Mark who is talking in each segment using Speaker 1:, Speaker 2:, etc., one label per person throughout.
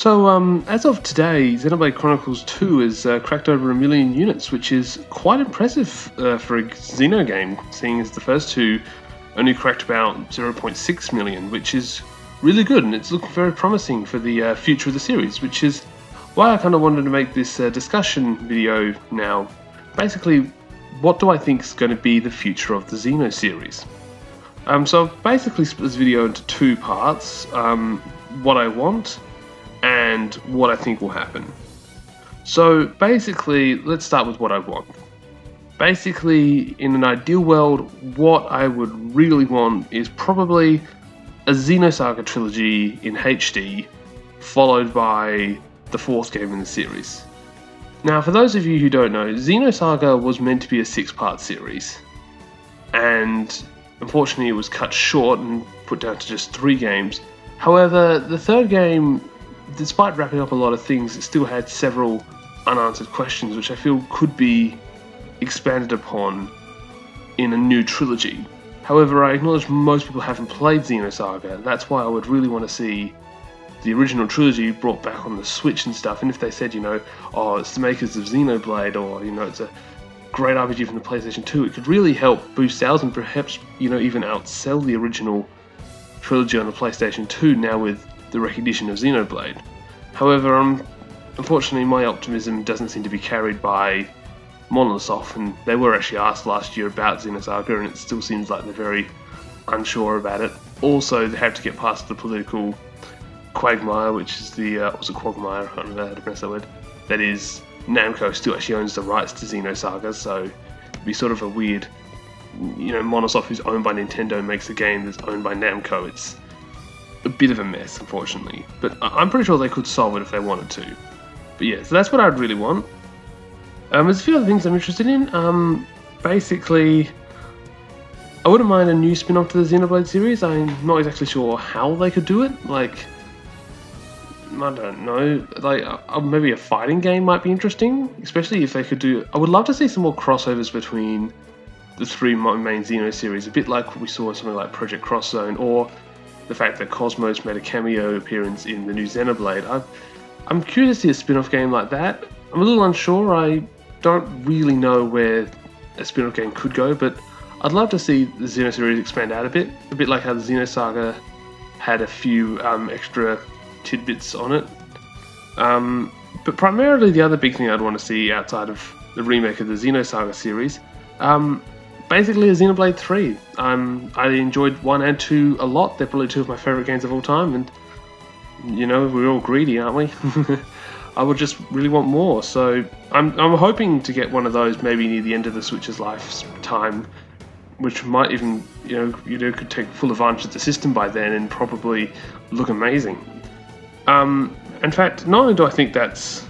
Speaker 1: As of today, Xenoblade Chronicles 2 has cracked over 1 million units, which is quite impressive for a Xeno game, seeing as the first two only cracked about 0.6 million, which is really good, and it's looking very promising for the future of the series, which is why I kind of wanted to make this discussion video now. Basically, what do I think is going to be the future of the Xeno series? So I've basically split this video into two parts, what I want and what I think will happen. So basically, let's start with what I want. Basically, in an ideal world, what I would really want is probably a Xenosaga trilogy in HD, followed by the fourth game in the series. Now, for those of you who don't know, Xenosaga was meant to be a 6-part series, and unfortunately it was cut short and put down to just 3 games. However, the third game, despite wrapping up a lot of things, it still had several unanswered questions which I feel could be expanded upon in a new trilogy. However, I acknowledge most people haven't played Xenosaga. That's why I would really want to see the original trilogy brought back on the Switch and stuff. And if they said, oh, it's the makers of Xenoblade, or, it's a great RPG from the PlayStation 2, it could really help boost sales and perhaps, even outsell the original trilogy on the PlayStation 2 now with the recognition of Xenoblade. However, unfortunately my optimism doesn't seem to be carried by Monolithsoft, and they were actually asked last year about Xenosaga, and it still seems like they're very unsure about it. Also, they have to get past the political quagmire, which is the, was it quagmire? I don't know how to pronounce that word. That is, Namco still actually owns the rights to Xenosaga, so it'd be sort of a weird, Monolithsoft, who's owned by Nintendo, makes a game that's owned by Namco. It's a bit of a mess, unfortunately, but I'm pretty sure they could solve it if they wanted to. But yeah, so that's what I'd really want. There's a few other things I'm interested in. Basically, I wouldn't mind a new spin-off to the Xenoblade series. I'm not exactly sure how they could do it. I don't know. Maybe a fighting game might be interesting, especially if they could do. I would love to see some more crossovers between the 3 main Xeno series, a bit like what we saw in something like Project Cross Zone, or the fact that Cosmos made a cameo appearance in the new Xenoblade. I'm curious to see a spin-off game like that. I'm a little unsure. I don't really know where a spin-off game could go, but I'd love to see the Xeno series expand out a bit like how the Xenosaga had a few extra tidbits on it. But primarily the other big thing I'd want to see outside of the remake of the Xenosaga series, basically a Xenoblade 3. I enjoyed 1 and 2 a lot. They're probably 2 of my favourite games of all time, and we're all greedy, aren't we? I would just really want more, so I'm hoping to get one of those maybe near the end of the Switch's lifetime, which might even, could take full advantage of the system by then and probably look amazing. In fact, not only do I think that's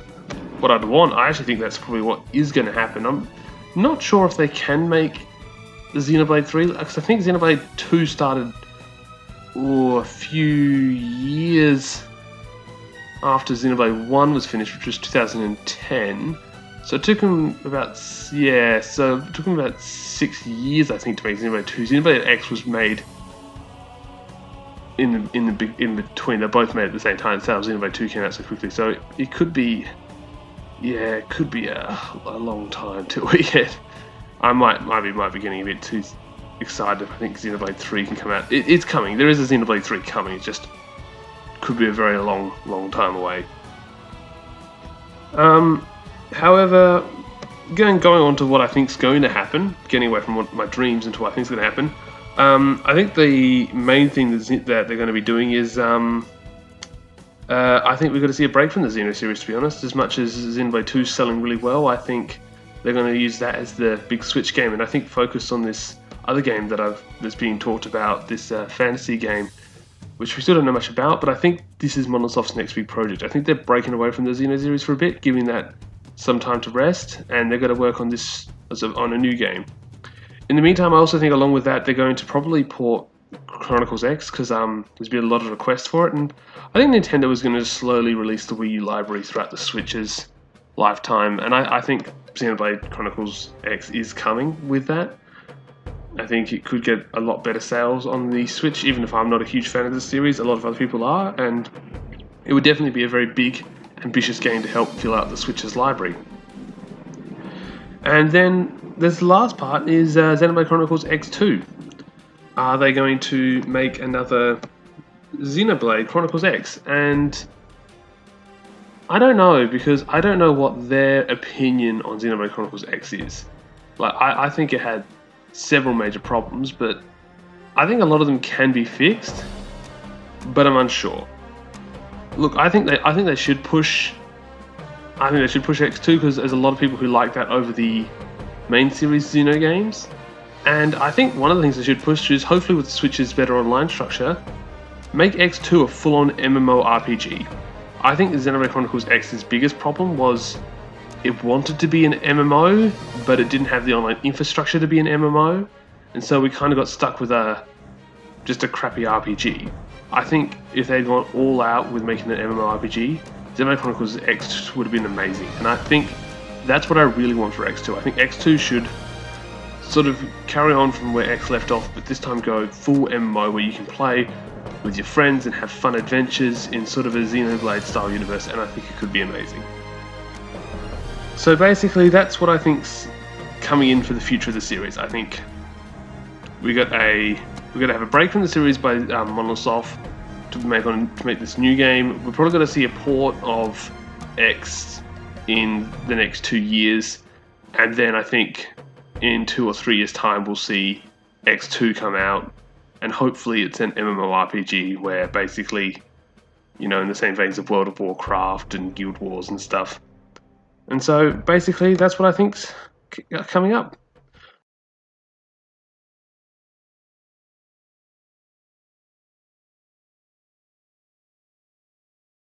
Speaker 1: what I'd want, I actually think that's probably what is going to happen. I'm not sure if they can make the Xenoblade 3, because I think Xenoblade 2 started a few years after Xenoblade 1 was finished, which was 2010. So it took them about 6 years, I think, to make Xenoblade 2. Xenoblade X was made in between. They're both made at the same time. So Xenoblade 2 came out so quickly. So it could be, a long time till we get. I might be getting a bit too excited. I think Xenoblade 3 can come out. It's coming. There is a Xenoblade 3 coming. It just could be a very long time away. However, going on to what I think is going to happen, getting away from what my dreams into what I think is going to happen, I think the main thing that they're going to be doing is, I think we're going to see a break from the Xeno series, to be honest. As much as Xenoblade 2 is selling really well, I think they're going to use that as the big Switch game, and I think focus on this other game that's being talked about, this fantasy game, which we still don't know much about, but I think this is Monolithsoft's next big project. I think they're breaking away from the Xeno series for a bit, giving that some time to rest, and they're going to work on this on a new game. In the meantime, I also think along with that, they're going to probably port Chronicles X, because there's been a lot of requests for it, and I think Nintendo is going to slowly release the Wii U library throughout the Switch's lifetime, and I think Xenoblade Chronicles X is coming with that. I think it could get a lot better sales on the Switch, even if I'm not a huge fan of the series. A lot of other people are, and it would definitely be a very big, ambitious game to help fill out the Switch's library. And then there's the last part is Xenoblade Chronicles X2. Are they going to make another Xenoblade Chronicles X? And I don't know, because I don't know what their opinion on Xenoblade Chronicles X is. Like, I think it had several major problems, but I think a lot of them can be fixed, but I'm unsure. Look, I think they should push. I think they should push X2 because there's a lot of people who like that over the main series Xeno games. And I think one of the things they should push is, hopefully with the Switch's better online structure, make X2 a full-on MMORPG. I think Xenoblade Chronicles X's biggest problem was it wanted to be an MMO, but it didn't have the online infrastructure to be an MMO, and so we kind of got stuck with just a crappy RPG. I think if they'd gone all out with making an MMORPG, Xenoblade Chronicles X would have been amazing, and I think that's what I really want for X2. I think X2 should sort of carry on from where X left off, but this time go full MMO where you can play with your friends and have fun adventures in sort of a Xenoblade style universe, and I think it could be amazing. So basically that's what I think's coming in for the future of the series. I think we're going to have a break from the series by Monolithsoft to make this new game. We're probably going to see a port of X in the next 2 years, and then I think in 2 or 3 years' time we'll see X2 come out, and hopefully it's an MMORPG where basically, in the same veins of World of Warcraft and Guild Wars and stuff. And so basically that's what I think's coming up.